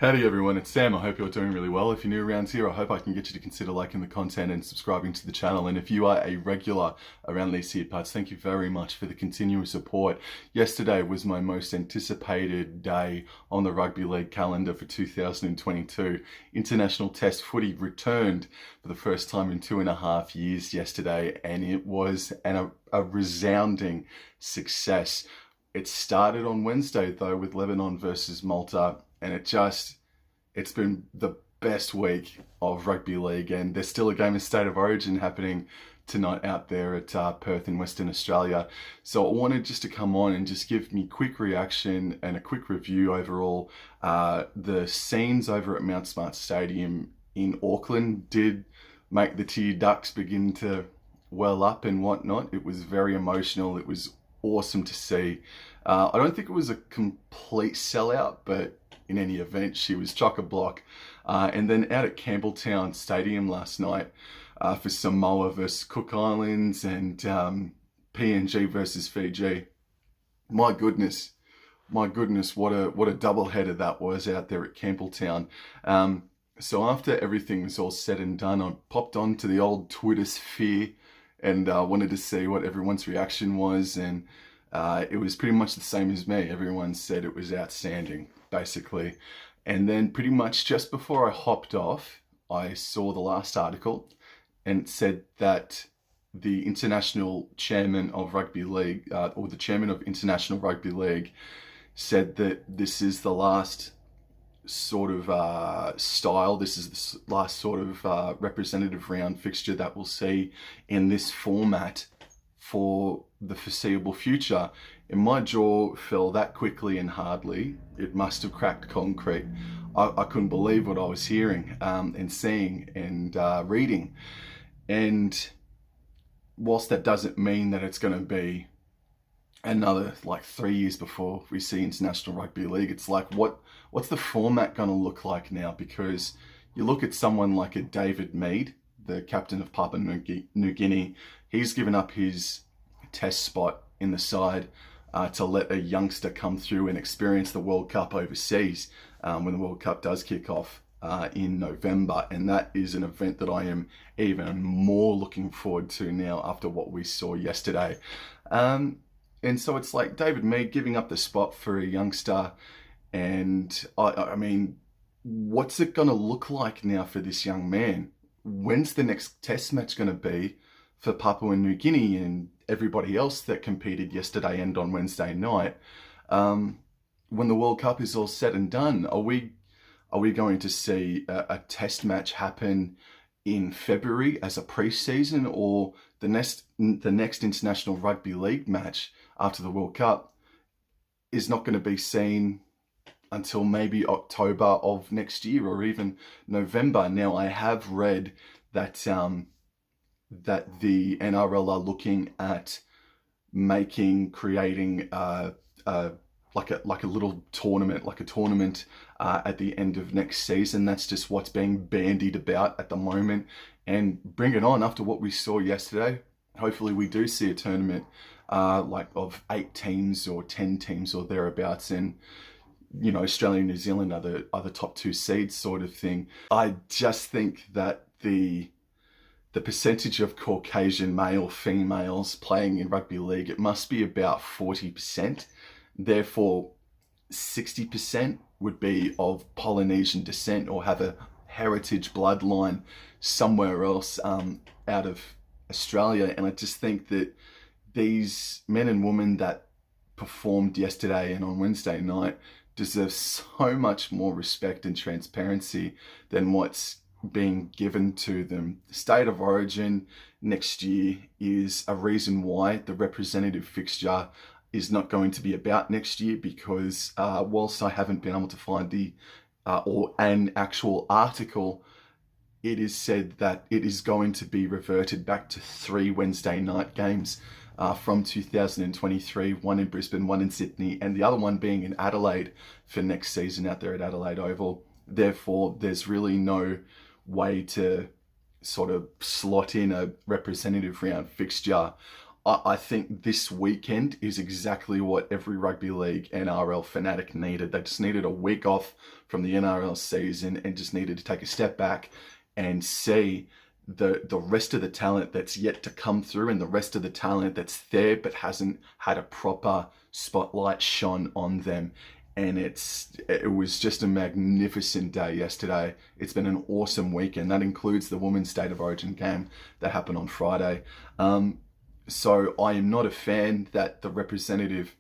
Howdy everyone, it's Sam. I hope you're doing really well. If you're new around here, I hope I can get you to consider liking the content and subscribing to the channel. And if you are a regular around these here parts, thank you very much for the continuous support. Yesterday was my most anticipated day on the Rugby League calendar for 2022. International Test footy returned for the first time in 2.5 years yesterday, and it was a resounding success. It started on Wednesday though with Lebanon versus Malta, and it's been the best week of rugby league, and there's still a game of State of Origin happening tonight out there at Perth in Western Australia. So I wanted just to come on and just give me quick reaction and a quick review overall. The scenes over at Mount Smart Stadium in Auckland did make the tear ducts begin to well up and whatnot. It was very emotional. It was awesome to see. I don't think it was a complete sellout, but in any event, she was chock-a-block. And then out at Campbelltown Stadium last night for Samoa versus Cook Islands and PNG versus Fiji. My goodness, what a doubleheader that was out there at Campbelltown. So after everything was all said and done, I popped onto the old Twitter sphere and wanted to see what everyone's reaction was, and it was pretty much the same as me. Everyone said it was outstanding, basically. And then pretty much just before I hopped off, I saw the last article, and it said that the international chairman of Rugby League, or the chairman of International Rugby League, said that this is the last sort of style, this is the last sort of representative round fixture that we'll see in this format for the foreseeable future. And my jaw fell that quickly and hardly. It must have cracked concrete. I couldn't believe what I was hearing and seeing and reading. And whilst that doesn't mean that it's going to be another like 3 years before we see International Rugby League, it's like what's the format going to look like now? Because you look at someone like a David Mead, the captain of Papua New Guinea. He's given up his test spot in the side to let a youngster come through and experience the World Cup overseas when the World Cup does kick off in November. And that is an event that I am even more looking forward to now after what we saw yesterday. And so it's like David Mead giving up the spot for a youngster. And I mean, what's it going to look like now for this young man? When's the next test match going to be for Papua New Guinea and everybody else that competed yesterday and on Wednesday night? When the World Cup is all said and done, are we going to see a test match happen in February as a pre-season, or the next International Rugby League match after the World Cup is not going to be seen until maybe October of next year or even November? Now, I have read that that the NRL are looking at creating like a little tournament, at the end of next season. That's just what's being bandied about at the moment. And bring it on after what we saw yesterday. Hopefully we do see a tournament like of 8 teams or 10 teams or thereabouts, and you know, Australia and New Zealand are the top 2 seeds sort of thing. I just think that the percentage of Caucasian male females playing in rugby league, it must be about 40%. Therefore, 60% would be of Polynesian descent or have a heritage bloodline somewhere else out of Australia. And I just think that these men and women that performed yesterday and on Wednesday night deserve so much more respect and transparency than what's being given to them. State of Origin next year is a reason why the representative fixture is not going to be about next year, because whilst I haven't been able to find or an actual article, it is said that it is going to be reverted back to 3 Wednesday night games from 2023, one in Brisbane, one in Sydney, and the other one being in Adelaide for next season out there at Adelaide Oval. Therefore, there's really no way to sort of slot in a representative round fixture. I think this weekend is exactly what every rugby league NRL fanatic needed. They just needed a week off from the NRL season and just needed to take a step back and see the rest of the talent that's yet to come through and the rest of the talent that's there but hasn't had a proper spotlight shone on them. And it was just a magnificent day yesterday. It's been an awesome weekend. That includes the Women's State of Origin game that happened on Friday. So I am not a fan that the representative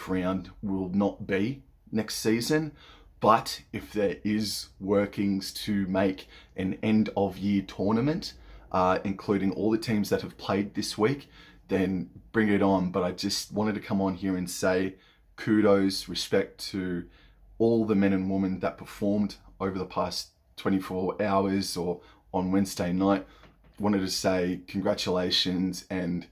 round will not be next season. But if there is workings to make an end of year tournament, including all the teams that have played this week, then bring it on. But I just wanted to come on here and say kudos, respect to all the men and women that performed over the past 24 hours or on Wednesday night. Wanted to say congratulations and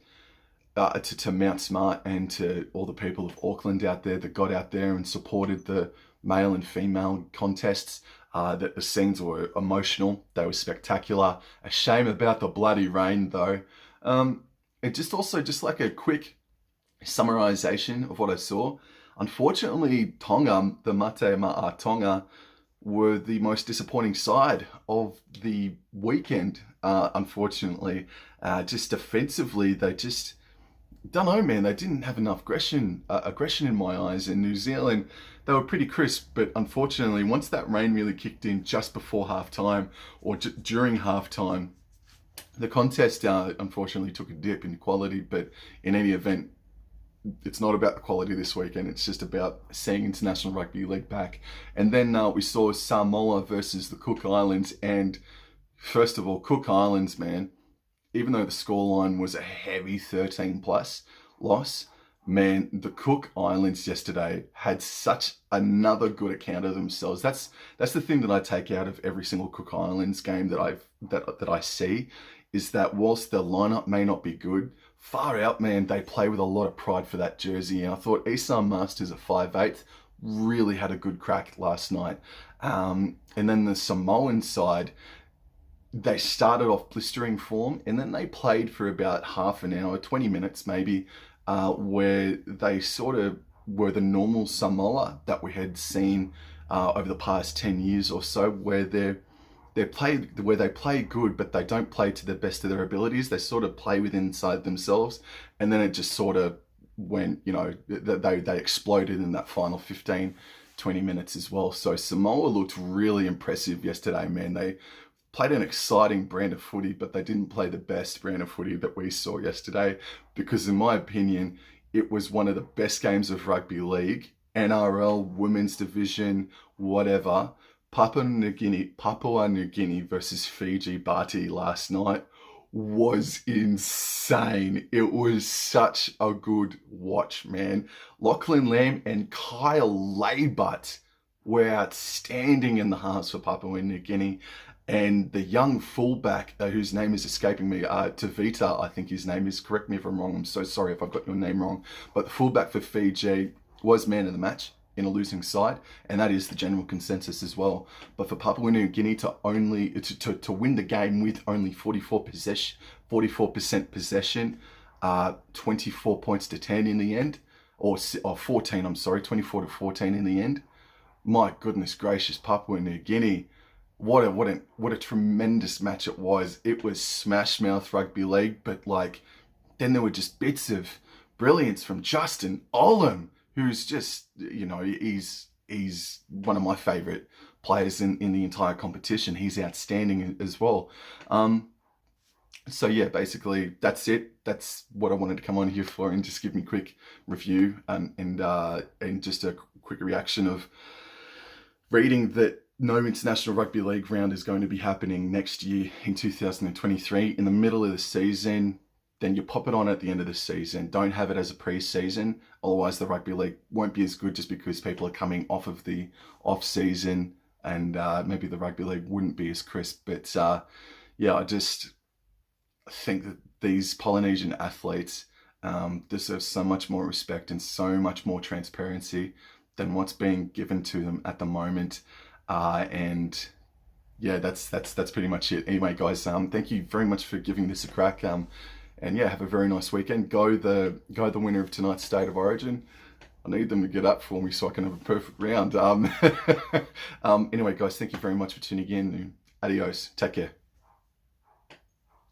to Mount Smart and to all the people of Auckland out there that got out there and supported the male and female contests. That the scenes were emotional. They were spectacular. A shame about the bloody rain though. And just like a quick summarization of what I saw. Unfortunately, Tonga, the Mate Ma'a Tonga, were the most disappointing side of the weekend, unfortunately. Just defensively, they just, don't know, man, they didn't have enough aggression in my eyes. In New Zealand, they were pretty crisp, but unfortunately, once that rain really kicked in just before halftime or during halftime, the contest unfortunately took a dip in quality. But in any event, it's not about the quality this weekend. It's just about seeing International Rugby League back. And then we saw Samoa versus the Cook Islands. And first of all, Cook Islands, man, even though the scoreline was a heavy 13+ loss, man, the Cook Islands yesterday had such another good account of themselves. That's the thing that I take out of every single Cook Islands game that I see, is that whilst the lineup may not be good, far out, man, they play with a lot of pride for that jersey. And I thought Esam Masters at 5'8" really had a good crack last night. And then the Samoan side, they started off blistering form and then they played for about half an hour, 20 minutes maybe, where they sort of were the normal Samoa that we had seen over the past 10 years or so, where they play good, but they don't play to the best of their abilities. They sort of play with inside themselves, and then it just sort of went, they exploded in that final 15, 20 minutes as well. So Samoa looked really impressive yesterday, man. They played an exciting brand of footy, but they didn't play the best brand of footy that we saw yesterday, because in my opinion, it was one of the best games of rugby league, NRL, women's division, whatever. Papua New Guinea versus Fiji Bati last night was insane. It was such a good watch, man. Lachlan Lamb and Kyle Laybutt were outstanding in the halves for Papua New Guinea. And the young fullback, whose name is escaping me, Tavita, I think his name is, correct me if I'm wrong, I'm so sorry if I've got your name wrong, but the fullback for Fiji was man of the match in a losing side, and that is the general consensus as well. But for Papua New Guinea to win the game with only 44% possession, 24 points to 10 in the end, or 14, I'm sorry, 24 to 14 in the end. My goodness gracious, Papua New Guinea, what a tremendous match it was. It was smash mouth rugby league, but like, then there were just bits of brilliance from Justin Olam, who's just, he's one of my favorite players in the entire competition. He's outstanding as well. So yeah, basically that's it. That's what I wanted to come on here for, and just give me a quick review and just a quick reaction of reading that no International Rugby League round is going to be happening next year in 2023 in the middle of the season. Then you pop it on at the end of the season. Don't have it as a pre-season. Otherwise, the rugby league won't be as good, just because people are coming off of the off-season, and maybe the rugby league wouldn't be as crisp. But yeah, I just think that these Polynesian athletes deserve so much more respect and so much more transparency than what's being given to them at the moment. And yeah, that's pretty much it. Anyway, guys, thank you very much for giving this a crack. And yeah, have a very nice weekend. Go the winner of tonight's State of Origin. I need them to get up for me so I can have a perfect round. Anyway, guys, thank you very much for tuning in. Adios. Take care.